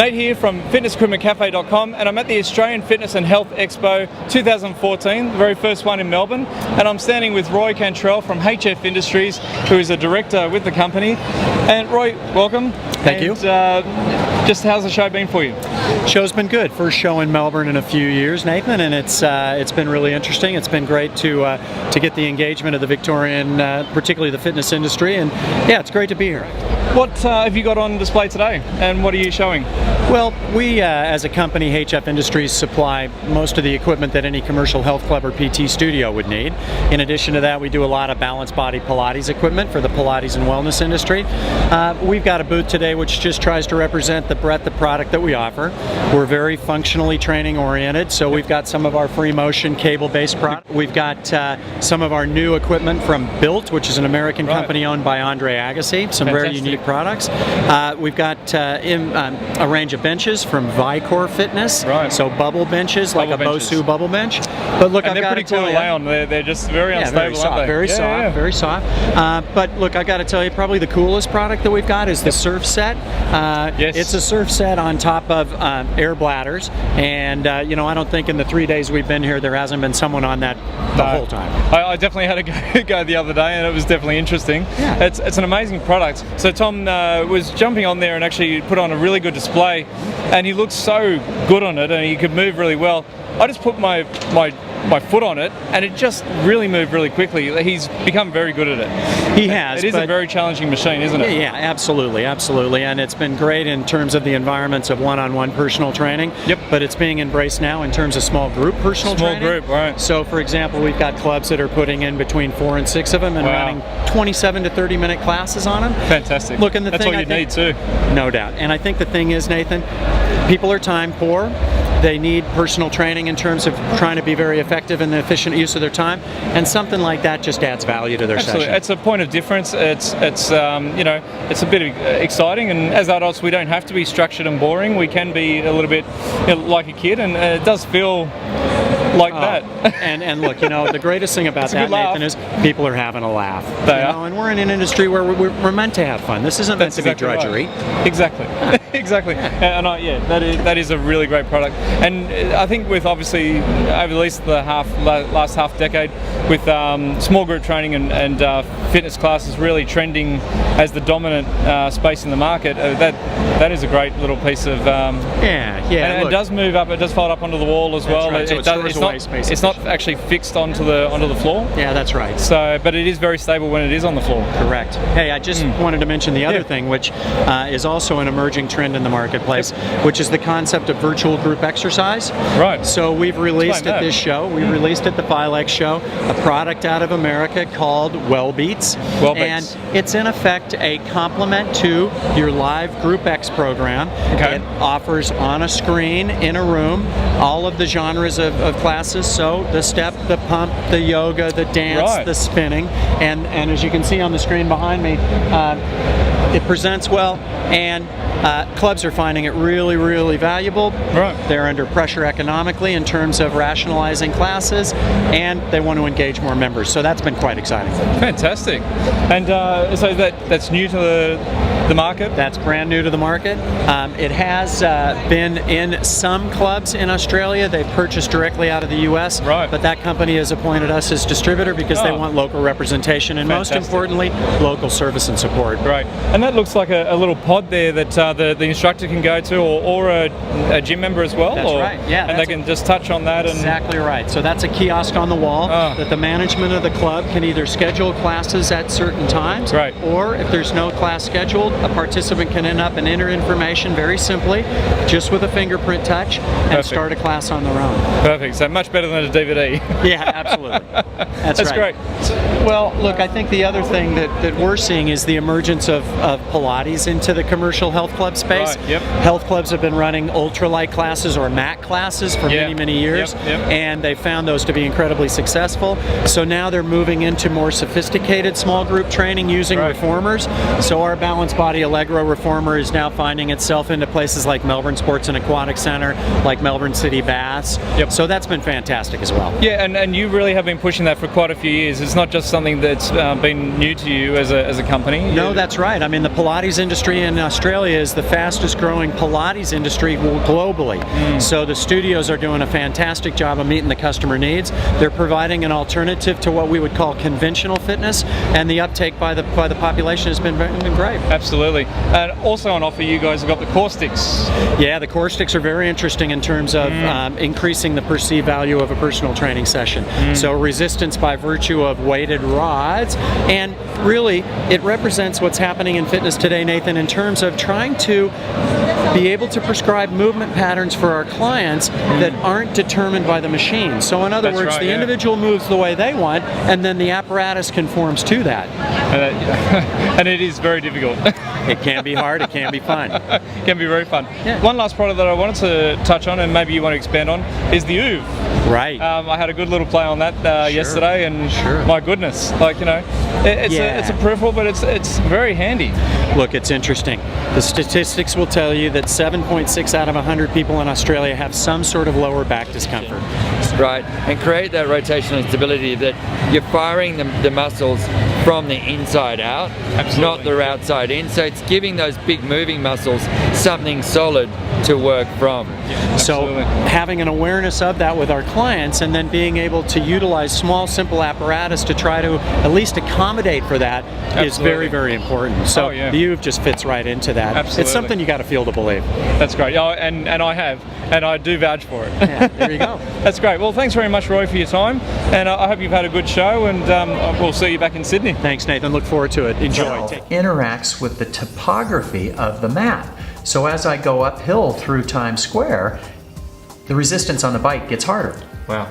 Nate here from fitnessequipmentcafe.com, and I'm at the Australian Fitness and Health Expo 2014, the very first one in Melbourne, and I'm standing with Roy Cantrell from AFHE Industries, who is a director with the company. And Roy, welcome. Thank you. Just how's the show been for you? Show's been good. First show in Melbourne in a few years, Nathan, and it's been really interesting. It's been great to get the engagement of the Victorian, particularly the fitness industry, and yeah, it's great to be here. What have you got on display today, and what are you showing? Well, we as a company, AFHE Industries, supply most of the equipment that any commercial health club or PT studio would need. In addition to that, we do a lot of balanced body Pilates equipment for the Pilates and wellness industry. We've got a booth today which just tries to represent the breadth of product that we offer. We're very functionally training oriented, so we've got some of our Freemotion cable-based product. We've got some of our new equipment from Bilt, which is an American company owned by Andre Agassi, some very unique products. We've got a range of benches from Vicore Fitness, so bubble benches, like a Bosu bubble bench. But look, and they're pretty cool to lay on. They're just very unstable, aren't they? Very soft, very soft. But look, I got to tell you, probably the coolest product that we've got is the Surfset. Yes. It's a Surfset on top of air bladders, and you know, I don't think in the 3 days we've been here there hasn't been someone on that the whole time. I definitely had a go the other day, and it was definitely interesting. Yeah. It's an amazing product. So Tom was jumping on there and actually put on a really good display, and he looked so good on it, and he could move really well. I just put my foot on it, and it just really moved really quickly. He's become very good at it. He has. It is a very challenging machine, isn't it? Yeah, absolutely, absolutely. And it's been great in terms of the environments of one-on-one personal training. Yep. But it's being embraced now in terms of small group personal training. Small group, right. So, for example, we've got clubs that are putting in between 4 and 6 of them and running 27 to 30-minute classes on them. Fantastic. Look, and that's all you need too. No doubt. And I think the thing is, Nathan, people are time poor. They need personal training in terms of trying to be very effective in the efficient use of their time, and something like that just adds value to their session. It's a point of difference. It's you know, it's a bit exciting, and as adults we don't have to be structured and boring. We can be a little bit, you know, like a kid, and it does feel like that. And look, you know, the greatest thing about that, Nathan, is people are having a laugh. They are. And we're in an industry where we're meant to have fun. This isn't meant to be drudgery. Right. Exactly. Exactly. And that is a really great product. And I think with obviously over at least the last half decade, with small group training and fitness classes really trending as the dominant space in the market, that is a great little piece of and it does move up. It does fold up onto the wall as well. Right. It's not actually fixed onto the floor. Yeah, that's right. So, but it is very stable when it is on the floor. Correct. Hey, I just wanted to mention the other thing, which is also an emerging trend in the marketplace, which is the concept of virtual group exercise. Right. So we've released at this show, we released at the Filex show, a product out of America called Wellbeats. And it's in effect a complement to your live Group X program. Okay. It offers on a screen in a room all of the genres of classes, so the step, the pump, the yoga, the dance, the spinning, and as you can see on the screen behind me, it presents well, and clubs are finding it really, really valuable. Right. They're under pressure economically in terms of rationalizing classes, and they want to engage more members, so that's been quite exciting. Fantastic. And so that's new to the market? That's brand new to the market. It has been in some clubs in Australia. They've purchased directly out of the US, but that company has appointed us as distributor because they want local representation and most importantly, local service and support. Right. And that looks like a little pod there that the instructor can go to, or a gym member as well? That's right, yeah. And they can just touch on that? Exactly right. So that's a kiosk on the wall that the management of the club can either schedule classes at certain times, or if there's no class scheduled, a participant can end up and enter information very simply, just with a fingerprint touch, and start a class on their own. Perfect. So much better than a DVD. Yeah, absolutely. That's right. Great. Well, look, I think the other thing that we're seeing is the emergence of Pilates into the commercial health club space. Health clubs have been running ultralight classes or MAC classes for many, many years, and they found those to be incredibly successful. So now they're moving into more sophisticated small group training using reformers. So our Balanced Body Allegro reformer is now finding itself into places like Melbourne Sports and Aquatic Centre, like Melbourne City Baths. So that's been fantastic as well. Yeah, and you really have been pushing that for quite a few years. It's not just something that's been new to you as a company. No, that's right. I mean, and the Pilates industry in Australia is the fastest growing Pilates industry globally. So the studios are doing a fantastic job of meeting the customer needs. They're providing an alternative to what we would call conventional fitness, and the uptake by the population has been great. Absolutely. And also on offer, you guys have got the Core Stix. Yeah, the Core Stix are very interesting in terms of increasing the perceived value of a personal training session. So resistance by virtue of weighted rods, and really it represents what's happening in fitness today, Nathan, in terms of trying to be able to prescribe movement patterns for our clients that aren't determined by the machine. So in other words, the individual moves the way they want, and then the apparatus conforms to that. And it is very difficult. It can be hard, it can be fun. It can be very fun. Yeah. One last product that I wanted to touch on, and maybe you want to expand on, is the AFHE. Right. I had a good little play on that yesterday, and my goodness, like, you know, it's a peripheral, but it's very handy. Look, it's interesting. The statistics will tell you that 7.6 out of 100 people in Australia have some sort of lower back discomfort. Right, and create that rotational stability that you're firing the muscles from the inside out, not the outside in. So it's giving those big moving muscles something solid to work from. So having an awareness of that with our clients, and then being able to utilize small, simple apparatus to try to at least accommodate for that is very, very important. So the AFHE just fits right into that. It's something you got to feel to believe. That's great. Oh, and I have, and I do vouch for it. Yeah, there you go. That's great. Well, thanks very much, Roy, for your time, and I hope you've had a good show, and we'll see you back in Sydney. Thanks, Nathan. Look forward to it. Enjoy. Interacts with the topography of the map. So as I go uphill through Times Square, the resistance on the bike gets harder. Wow.